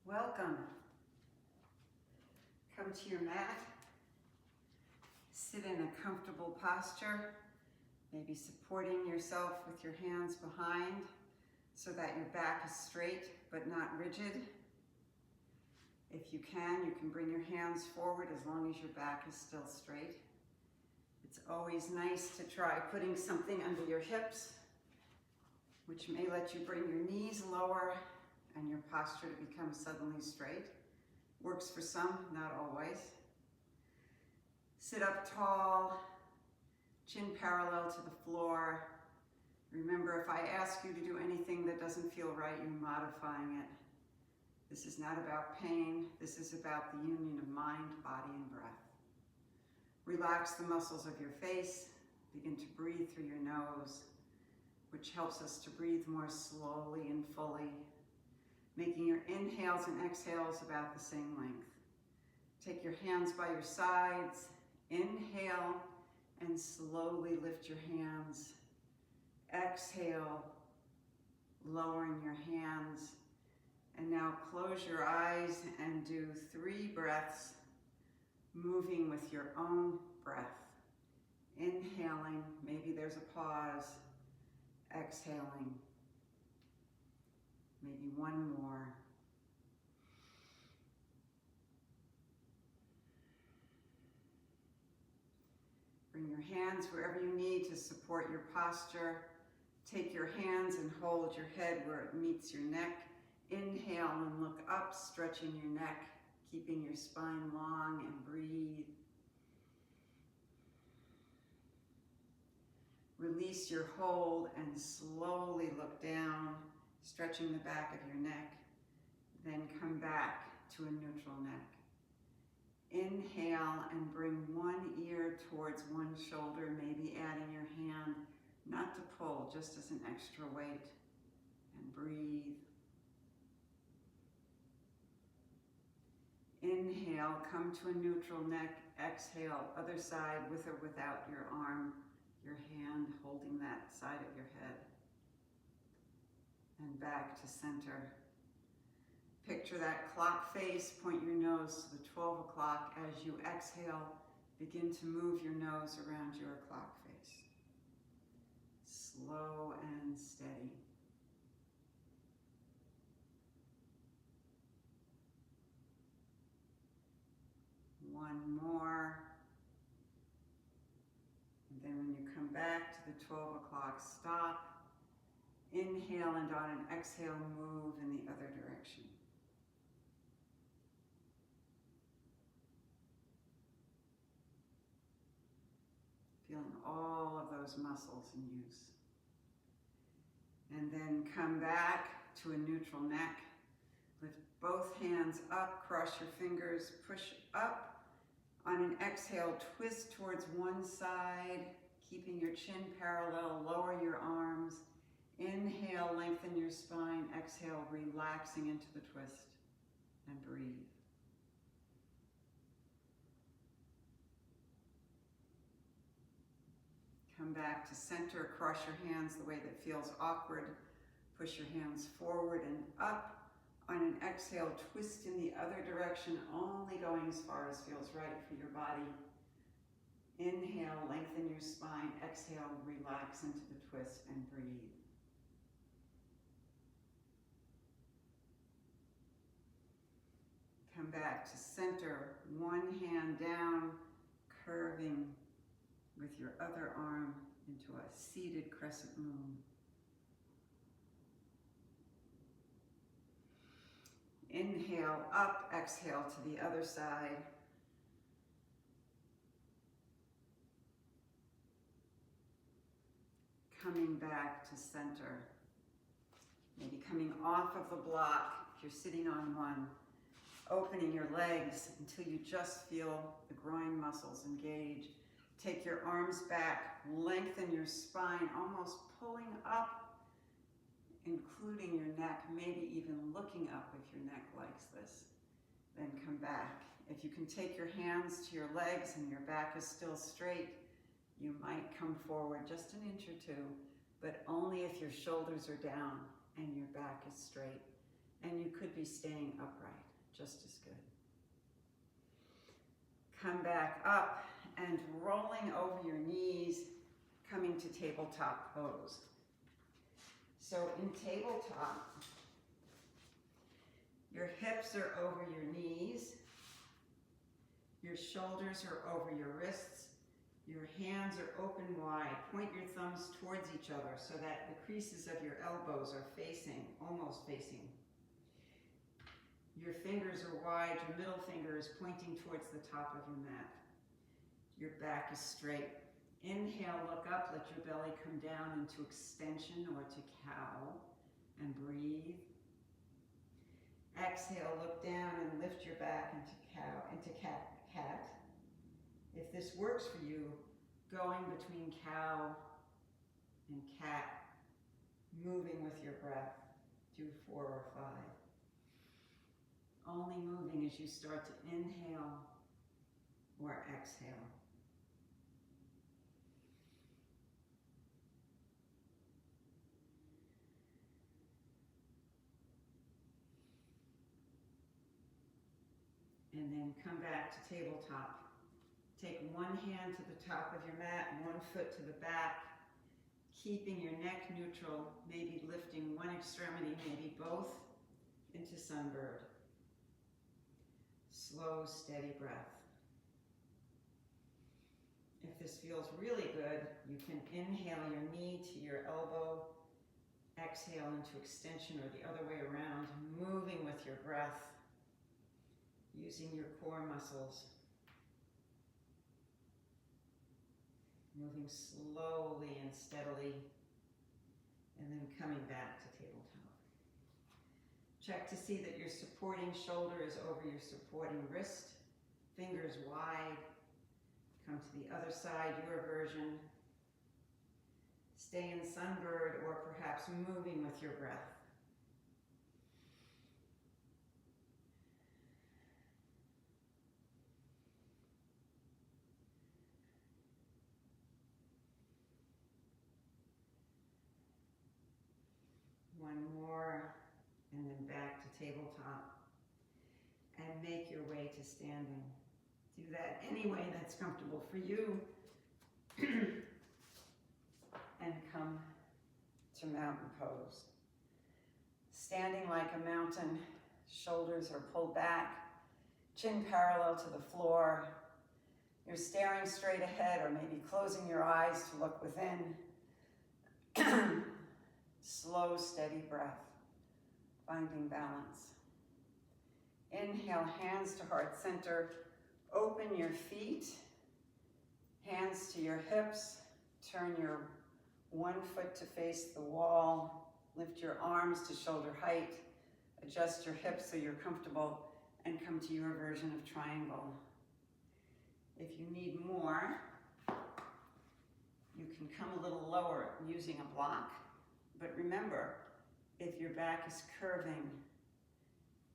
Welcome. Come to your mat. Sit in a comfortable posture, maybe supporting yourself with your hands behind so that your back is straight but not rigid. If you can bring your hands forward as long as your back is still straight. It's always nice to try putting something under your hips, which may let you bring your knees lower and your posture to become suddenly straight. Works for some, not always. Sit up tall, chin parallel to the floor. Remember, if I ask you to do anything that doesn't feel right, you're modifying it. This is not about pain. This is about the union of mind, body, and breath. Relax the muscles of your face. Begin to breathe through your nose, which helps us to breathe more slowly and fully, making your inhales and exhales about the same length. Take your hands by your sides. Inhale and slowly lift your hands. Exhale, lowering your hands. And now close your eyes and do 3 breaths, moving with your own breath. Inhaling, maybe there's a pause. Exhaling, maybe one more. Bring your hands wherever you need to support your posture. Take your hands and hold your head where it meets your neck. Inhale and look up, stretching your neck, keeping your spine long, and breathe. Release your hold and slowly look down, stretching the back of your neck. Then come back to a neutral neck. Inhale and bring one ear towards one shoulder, maybe adding your hand, not to pull, just as an extra weight. And breathe. Inhale, come to a neutral neck. Exhale, other side with or without your arm, your hand holding that side of your head. And back to center. Picture that clock face, point your nose to the 12 o'clock. As you exhale, begin to move your nose around your clock face. Slow and steady. One more. And then when you come back to the 12 o'clock, stop. Inhale, and on an exhale, move in the other direction. Feeling all of those muscles in use. And then come back to a neutral neck. Lift both hands up, cross your fingers, push up. On an exhale, twist towards one side, keeping your chin parallel, lower your arms. Inhale, lengthen your spine. Exhale, relaxing into the twist. And breathe. Come back to center, cross your hands the way that feels awkward. Push your hands forward and up. On an exhale, twist in the other direction, only going as far as feels right for your body. Inhale, lengthen your spine. Exhale, relax into the twist and breathe. Come back to center, one hand down, curving with your other arm into a seated crescent moon. Inhale up, exhale to the other side. Coming back to center. Maybe coming off of the block if you're sitting on one. Opening your legs until you just feel the groin muscles engage. Take your arms back, lengthen your spine, almost pulling up, including your neck, maybe even looking up if your neck likes this. Then come back. If you can take your hands to your legs and your back is still straight, you might come forward just an inch or two, but only if your shoulders are down and your back is straight. And you could be staying upright, just as good. Come back up and rolling over your knees, coming to tabletop pose. So in tabletop, your hips are over your knees, your shoulders are over your wrists, your hands are open wide. Point your thumbs towards each other so that the creases of your elbows are facing, almost facing. Your fingers are wide, your middle finger is pointing towards the top of your mat. Your back is straight. Inhale, look up, let your belly come down into extension or to cow, and breathe. Exhale, look down and lift your back into cat. If this works for you, going between cow and cat, moving with your breath, do 4 or 5. Only moving as you start to inhale or exhale. And then come back to tabletop. Take one hand to the top of your mat, one foot to the back, keeping your neck neutral, maybe lifting one extremity, maybe both, into sunbird. Slow, steady breath. If this feels really good, you can inhale your knee to your elbow, exhale into extension or the other way around, moving with your breath, using your core muscles. Moving slowly and steadily, and then coming back to tabletop. Check to see that your supporting shoulder is over your supporting wrist, fingers wide. Come to the other side, your version. Stay in sunbird or perhaps moving with your breath. One more, and then back to tabletop. And make your way to standing. Do that any way that's comfortable for you. And come to mountain pose. Standing like a mountain, shoulders are pulled back, chin parallel to the floor. You're staring straight ahead or maybe closing your eyes to look within. Slow, steady breath, finding balance. Inhale, hands to heart center. Open your feet, hands to your hips. Turn your one foot to face the wall. Lift your arms to shoulder height. Adjust your hips so you're comfortable and come to your version of triangle. If you need more, you can come a little lower using a block. But remember, if your back is curving,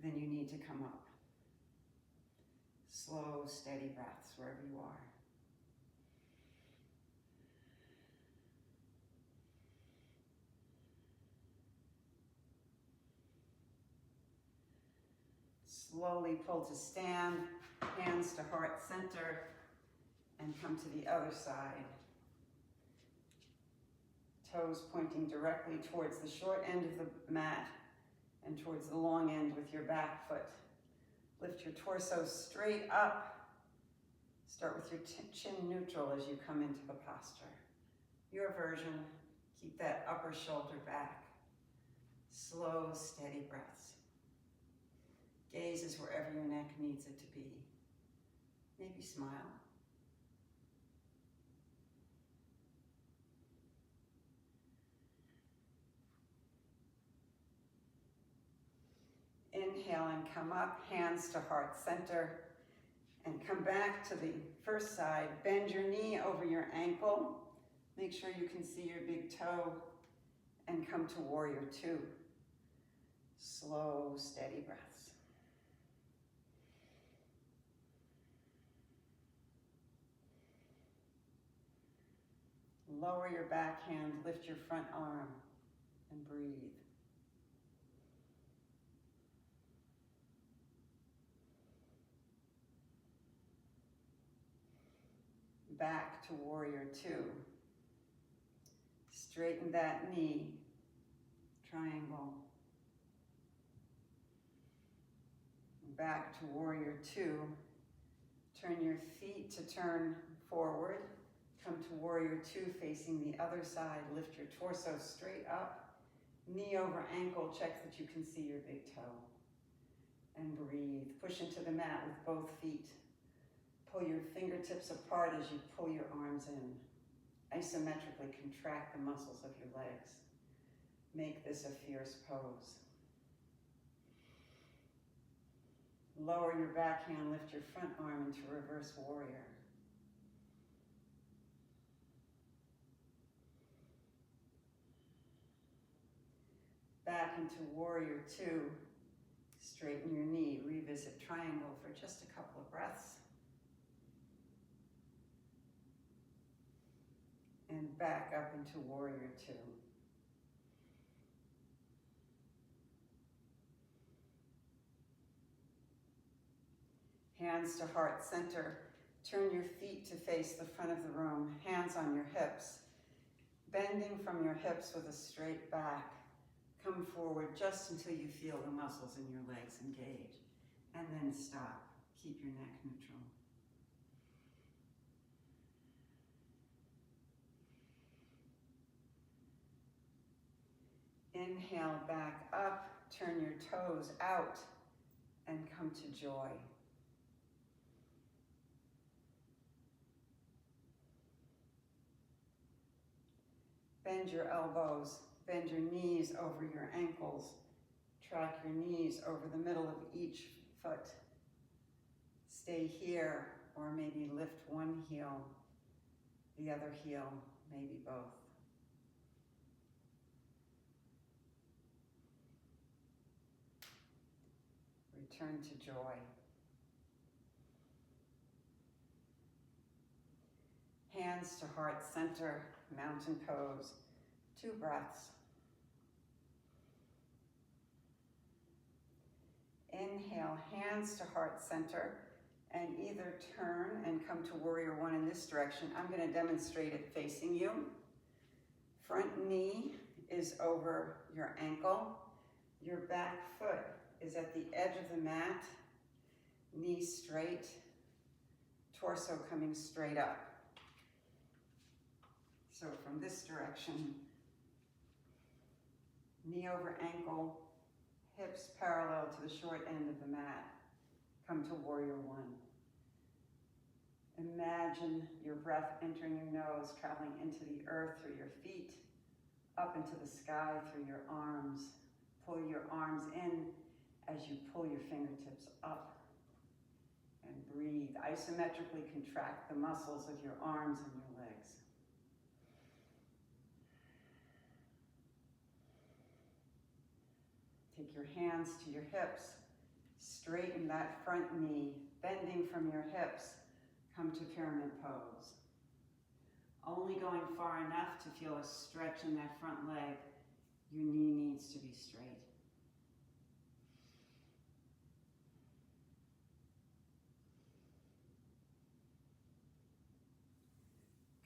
then you need to come up. Slow, steady breaths wherever you are. Slowly pull to stand, hands to heart center, and come to the other side. Toes pointing directly towards the short end of the mat and towards the long end with your back foot. Lift your torso straight up. Start with your chin neutral as you come into the posture. Your version, keep that upper shoulder back. Slow, steady breaths. Gaze is wherever your neck needs it to be. Maybe smile. Inhale and come up, hands to heart center, and come back to the first side. Bend your knee over your ankle. Make sure you can see your big toe, and come to warrior 2. Slow, steady breaths. Lower your back hand, lift your front arm, and breathe. back to warrior two. Straighten that knee, triangle. Back to warrior two. Turn your feet to turn forward. Come to warrior two, facing the other side. Lift your torso straight up. Knee over ankle, check that you can see your big toe. And breathe. Push into the mat with both feet. Pull your fingertips apart as you pull your arms in. Isometrically contract the muscles of your legs. Make this a fierce pose. Lower your backhand, lift your front arm into reverse warrior. Back into warrior two. Straighten your knee, revisit triangle for just a couple of breaths. And back up into warrior two. Hands to heart center. Turn your feet to face the front of the room, hands on your hips. Bending from your hips with a straight back. Come forward just until you feel the muscles in your legs engage. And then stop. Keep your neck neutral. Inhale back up, turn your toes out, and come to joy. Bend your elbows, bend your knees over your ankles. Track your knees over the middle of each foot. Stay here, or maybe lift one heel, the other heel, maybe both. Return to joy. Hands to heart center, mountain pose. 2 breaths. Inhale, hands to heart center, and either turn and come to warrior one in this direction. I'm going to demonstrate it facing you. Front knee is over your ankle. Your back foot is at the edge of the mat. Knee straight, torso coming straight up. So from this direction, knee over ankle, hips parallel to the short end of the mat. Come to warrior one. Imagine your breath entering your nose, traveling into the earth through your feet, up into the sky through your arms. Pull your arms in as you pull your fingertips up. And breathe. Isometrically contract the muscles of your arms and your legs. Take your hands to your hips. Straighten that front knee, bending from your hips. Come to pyramid pose. Only going far enough to feel a stretch in that front leg. Your knee needs to be straight.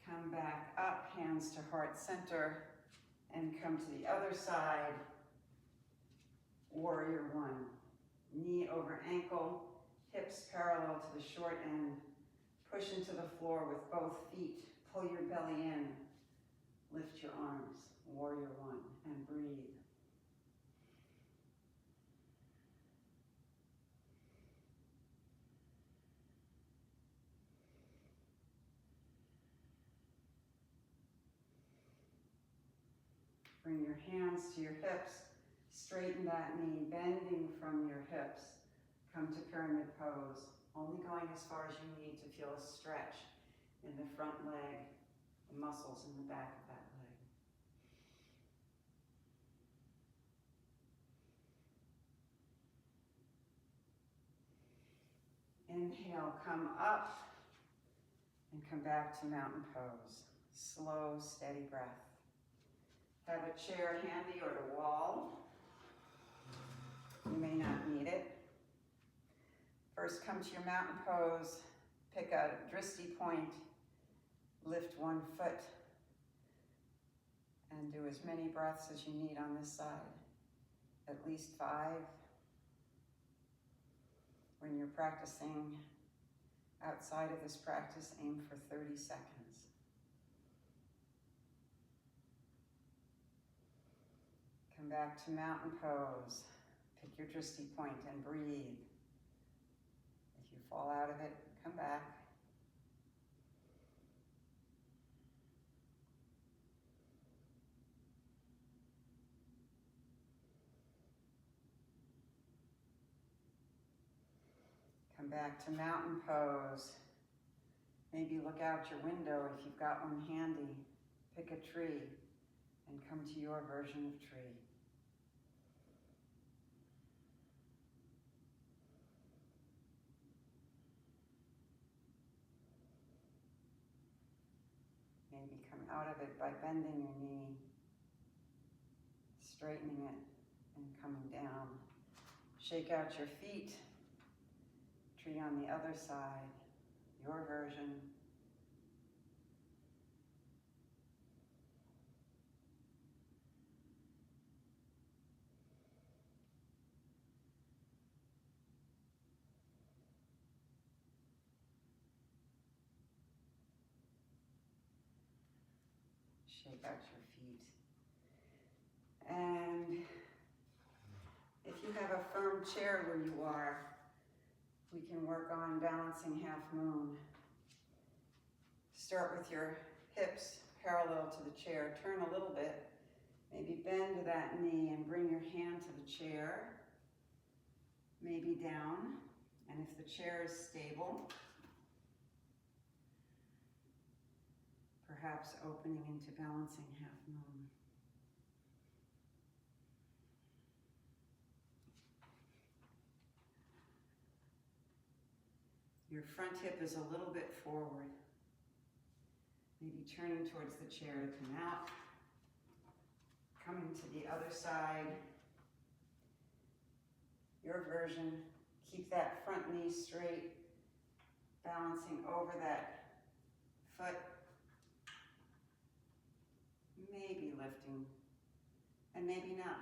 Come back up, hands to heart center, and come to the other side. Warrior one. Knee over ankle, hips parallel to the short end. Push into the floor with both feet. Pull your belly in. Lift your arms. Warrior one. And breathe. Bring your hands to your hips. Straighten that knee, bending from your hips. Come to pyramid pose. Only going as far as you need to feel a stretch in the front leg, the muscles in the back of that leg. Inhale, come up and come back to mountain pose. Slow, steady breath. Have a chair handy or the wall. You may not need it. First, come to your mountain pose. Pick a drishti point Lift one foot and do as many breaths as you need on this side, at least 5. When you're practicing outside of this practice, aim for 30 seconds. Come back to mountain pose. Pick your drishti point and breathe. If you fall out of it, come back. Come back to mountain pose. Maybe look out your window if you've got one handy. Pick a tree and come to your version of tree. Maybe come out of it by bending your knee, straightening it, and coming down. Shake out your feet. Tree on the other side, your version. Shake out your feet. And if you have a firm chair where you are, we can work on balancing half moon. Start with your hips parallel to the chair. Turn a little bit. Maybe bend that knee and bring your hand to the chair. Maybe down. And if the chair is stable, perhaps opening into balancing half moon. Your front hip is a little bit forward. Maybe turning towards the chair to come out. Coming to the other side. Your version. Keep that front knee straight. Balancing over that foot. Maybe lifting. And maybe not.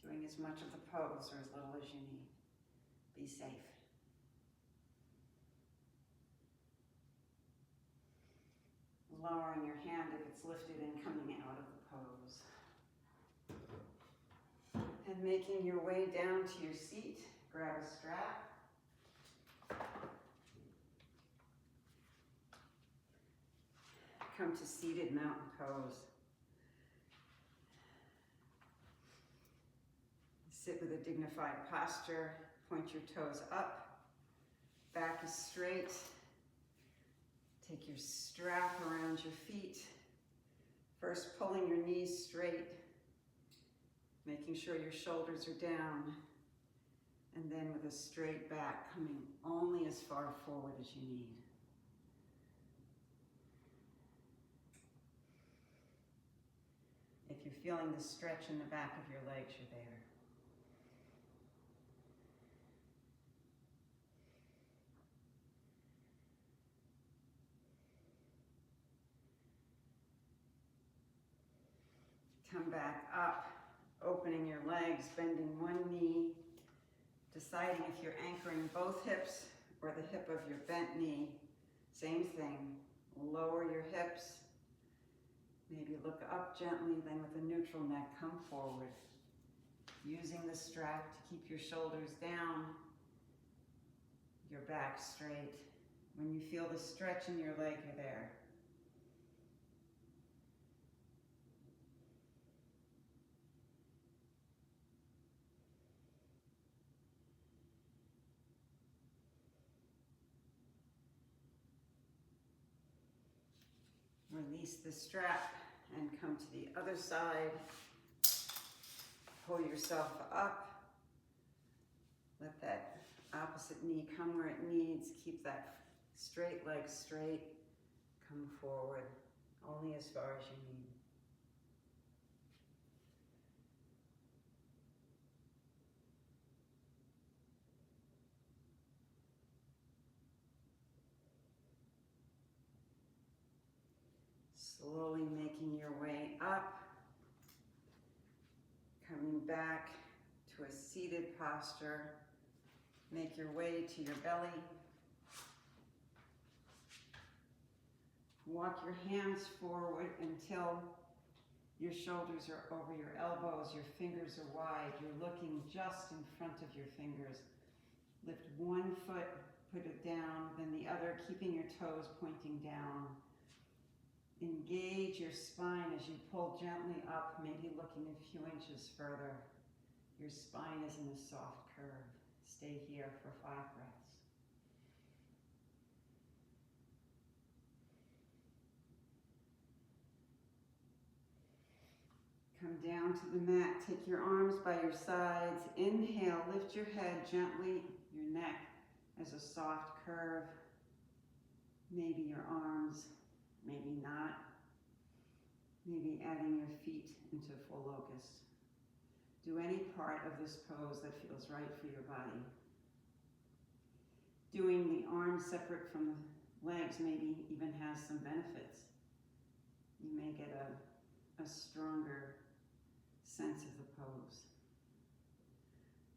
Doing as much of the pose or as little as you need. Be safe. Lowering your hand if it's lifted and coming out of the pose. And making your way down to your seat, grab a strap. Come to seated mountain pose. Sit with a dignified posture, point your toes up, back is straight. Take your strap around your feet. First, pulling your knees straight, making sure your shoulders are down, and then with a straight back, coming only as far forward as you need. If you're feeling the stretch in the back of your legs, you're there. Come back up, opening your legs, bending one knee, deciding if you're anchoring both hips or the hip of your bent knee. Same thing, lower your hips, maybe look up gently, then with a neutral neck, come forward. Using the strap to keep your shoulders down, your back straight. When you feel the stretch in your leg, you're there. Release the strap and come to the other side. Pull yourself up. Let that opposite knee come where it needs. Keep that straight leg straight. Come forward, only as far as you need. Slowly making your way up, coming back to a seated posture. Make your way to your belly. Walk your hands forward until your shoulders are over your elbows, your fingers are wide. You're looking just in front of your fingers. Lift one foot, put it down, then the other, keeping your toes pointing down. Engage your spine as you pull gently up, maybe looking a few inches further. Your spine is in a soft curve. Stay here for 5 breaths. Come down to the mat, take your arms by your sides. Inhale, lift your head gently, your neck as a soft curve. Maybe your arms, maybe not. Maybe adding your feet into full locust. Do any part of this pose that feels right for your body. Doing the arms separate from the legs maybe even has some benefits. You may get a stronger sense of the pose.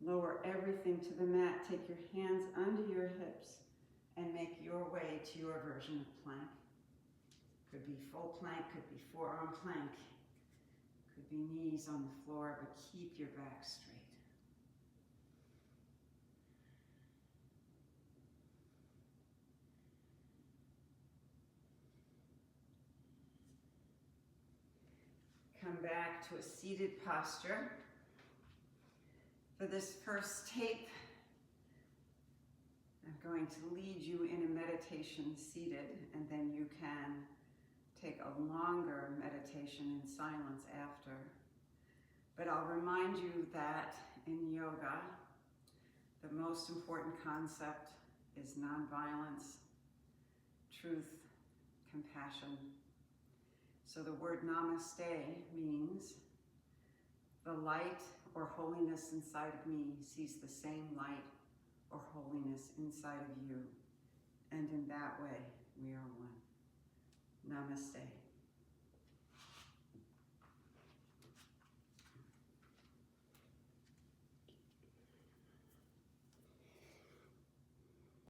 Lower everything to the mat. Take your hands under your hips and make your way to your version of plank. Could be full plank, could be forearm plank, could be knees on the floor, but keep your back straight. Come back to a seated posture. For this first tape, I'm going to lead you in a meditation seated, and then you can take a longer meditation in silence after. But I'll remind you that in yoga, the most important concept is nonviolence, truth, compassion. So the word namaste means the light or holiness inside of me sees the same light or holiness inside of you. And in that way, we are one. Namaste.